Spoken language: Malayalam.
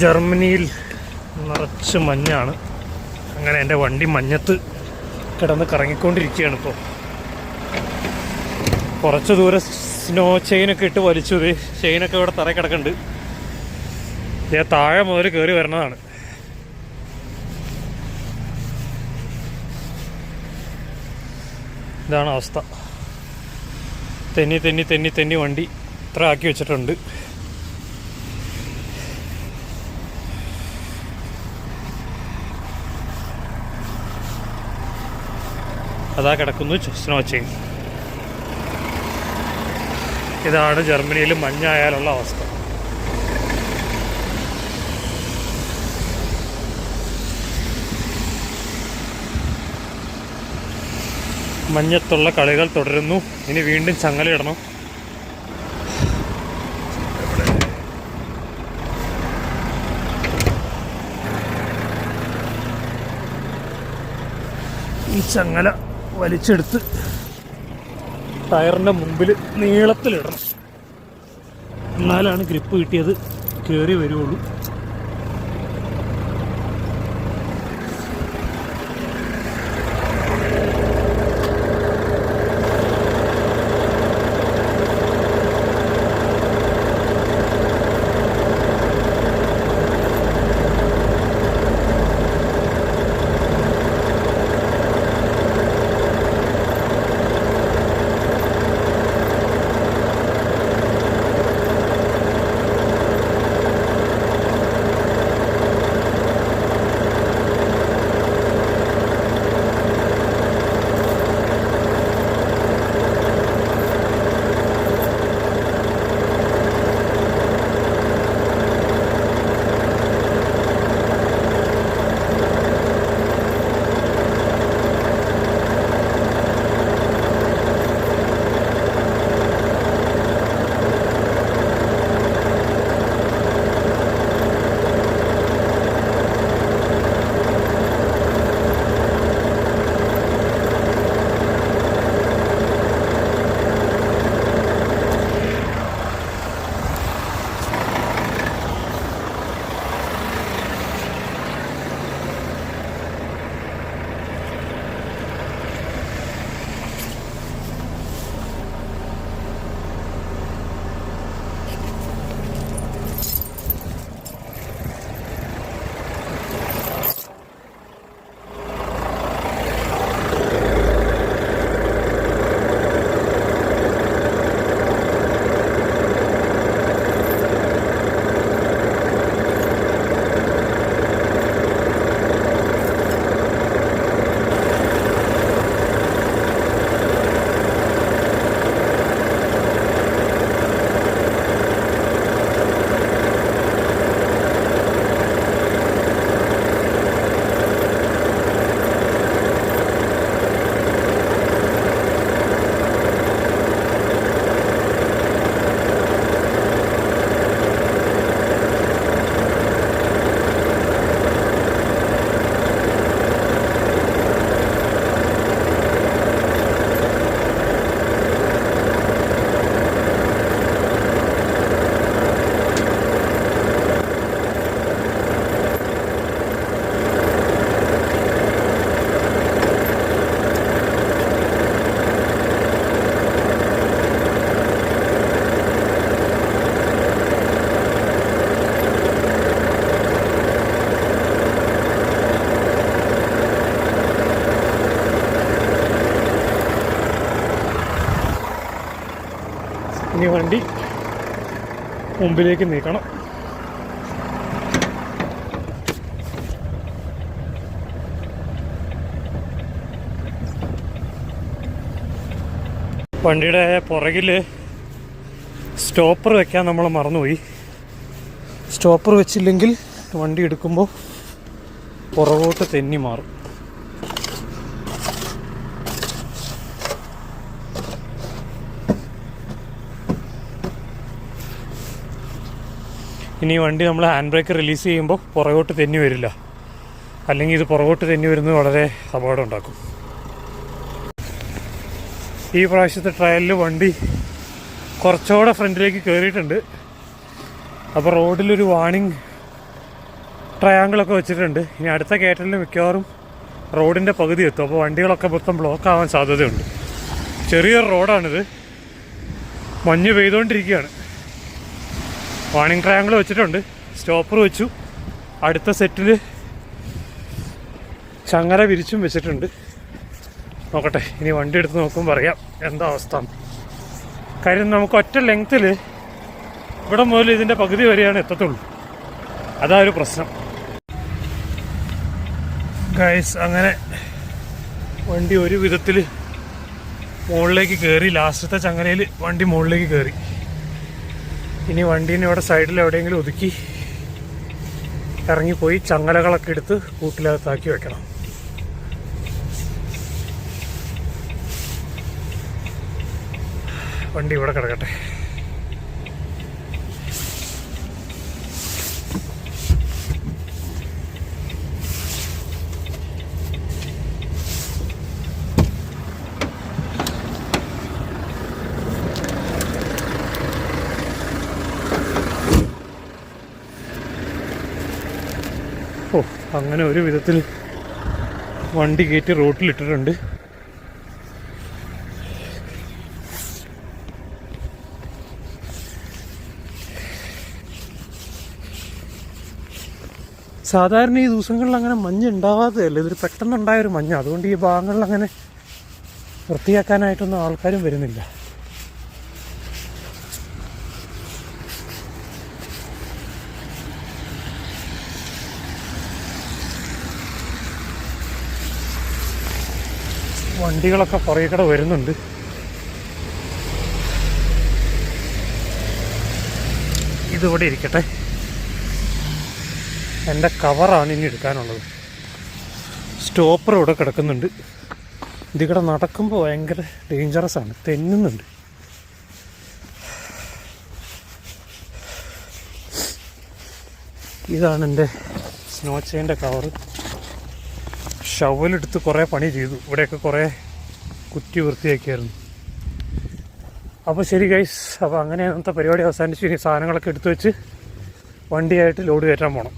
ജർമ്മനിയിൽ നിറച്ച് മഞ്ഞാണ്. അങ്ങനെ എൻ്റെ വണ്ടി മഞ്ഞത്ത് കിടന്ന് കറങ്ങിക്കൊണ്ടിരിക്കുകയാണ്. ഇപ്പോൾ കുറച്ച് ദൂരം സ്നോ ചെയിനൊക്കെ ഇട്ട് വലിച്ചു. ചെയിനൊക്കെ ഇവിടെ തറ കിടക്കുന്നുണ്ട്. ഞാൻ താഴെ മുതൽ കയറി വരണതാണ്. ഇതാണ് അവസ്ഥ. തെന്നി തെന്നി തെന്നി തെന്നി വണ്ടി ഇത്ര ആക്കി വെച്ചിട്ടുണ്ട്. അതാ കിടക്കുന്നു സ്നോ ചെയിൻ. ഇതാണ് ജർമ്മനിയിൽ മഞ്ഞായാലുള്ള അവസ്ഥ. മഞ്ഞത്തുള്ള കളികൾ തുടരുന്നു. ഇനി വീണ്ടും ചങ്ങലയിടണം. ഈ ചങ്ങല വലിച്ചെടുത്ത് ടയറിൻ്റെ മുമ്പിൽ നീളത്തിലിടണം. എന്നാലാണ് ഗ്രിപ്പ് കിട്ടിയത് കയറി വരുള്ളൂ. ഇനി വണ്ടി മുമ്പിലേക്ക് നീക്കണം. വണ്ടിയുടെ പുറകിൽ സ്റ്റോപ്പർ വെക്കാൻ നമ്മൾ മറന്നുപോയി. സ്റ്റോപ്പർ വെച്ചില്ലെങ്കിൽ വണ്ടി എടുക്കുമ്പോൾ പുറകോട്ട് തെന്നി മാറും. ഇനി വണ്ടി നമ്മൾ ഹാൻഡ് ബ്രേക്ക് റിലീസ് ചെയ്യുമ്പോൾ പുറകോട്ട് തെന്നി വരില്ല. അല്ലെങ്കിൽ ഇത് പുറകോട്ട് തെന്നി വരുന്നത് വളരെ അപകടം ഉണ്ടാക്കും. ഈ പ്രാവശ്യത്തെ ട്രയലിൽ വണ്ടി കുറച്ചുകൂടെ ഫ്രണ്ടിലേക്ക് കയറിയിട്ടുണ്ട്. അപ്പോൾ റോഡിലൊരു വാണിംഗ് ട്രയാങ്കിളൊക്കെ വെച്ചിട്ടുണ്ട്. ഇനി അടുത്ത കയറ്റലിന് മിക്കവാറും റോഡിൻ്റെ പകുതി എത്തും. അപ്പോൾ വണ്ടികളൊക്കെ മൊത്തം ബ്ലോക്ക് ആവാൻ സാധ്യതയുണ്ട്. ചെറിയൊരു റോഡാണിത്, മഞ്ഞ് പെയ്തുകൊണ്ടിരിക്കുകയാണ്. വാണിംഗ് ട്രയാങ്കിൾ വെച്ചിട്ടുണ്ട്, സ്റ്റോപ്പർ വെച്ചു. അടുത്ത സെറ്റിൽ ചങ്ങല വിരിച്ചും വെച്ചിട്ടുണ്ട്. നോക്കട്ടെ, ഇനി വണ്ടി എടുത്ത് നോക്കുമ്പോൾ അറിയാം എന്താ അവസ്ഥ. കാര്യം നമുക്ക് ഒറ്റ ലെങ്ത്തിൽ ഇവിടെ മുതൽ ഇതിൻ്റെ പകുതി വരെയാണ് എത്തത്തുള്ളൂ. അതാ ഒരു പ്രശ്നം ഗൈസ്. അങ്ങനെ വണ്ടി ഒരു വിധത്തിൽ മുകളിലേക്ക് കയറി. ലാസ്റ്റത്തെ ചങ്ങലയിൽ വണ്ടി മുകളിലേക്ക് കയറി. ഇനി വണ്ടീനെ ഇവിടെ സൈഡിൽ എവിടെയെങ്കിലും ഒതുക്കി ഇറങ്ങിപ്പോയി ചങ്ങലകളൊക്കെ എടുത്ത് കൂട്ടിലകത്താക്കി വെക്കണം. വണ്ടി ഇവിടെ കിടക്കട്ടെ. ഓ, അങ്ങനെ ഒരു വിധത്തിൽ വണ്ടി കയറ്റി റോട്ടിലിട്ടിട്ടുണ്ട്. സാധാരണ ഈ ദിവസങ്ങളിൽ അങ്ങനെ മഞ്ഞ് ഉണ്ടാവാത്തതല്ല, ഇതൊരു പെട്ടെന്നുണ്ടായൊരു മഞ്ഞ്. അതുകൊണ്ട് ഈ ഭാഗങ്ങളിൽ അങ്ങനെ വൃത്തിയാക്കാനായിട്ടൊന്നും ആൾക്കാരും വരുന്നില്ല. വണ്ടികളൊക്കെ പുറകെ വരുന്നുണ്ട്. ഇതിവിടെ ഇരിക്കട്ടെ. എൻ്റെ കവറാണ് ഇനി എടുക്കാനുള്ളത്. സ്റ്റോപ്പർ ഇവിടെ കിടക്കുന്നുണ്ട്. ഇതിവിടെ നടക്കുമ്പോൾ ഭയങ്കര ഡേഞ്ചറസ് ആണ്, തെന്നുന്നുണ്ട്. ഇതാണ് എൻ്റെ സ്നോ ചെയിൻ്റെ കവറ്. ഷവലെടുത്ത് കുറേ പണി ചെയ്തു. ഇവിടെയൊക്കെ കുറേ കുറ്റി വൃത്തിയാക്കിയായിരുന്നു. അപ്പോൾ ശരി ഗൈസ്, അപ്പോൾ അങ്ങനെ അന്നത്തെ പരിപാടി അവസാനിച്ചു. ഇനി സാധനങ്ങളൊക്കെ എടുത്തു വെച്ച് വണ്ടിയായിട്ട് ലോഡ് കയറ്റാൻ പോകണം.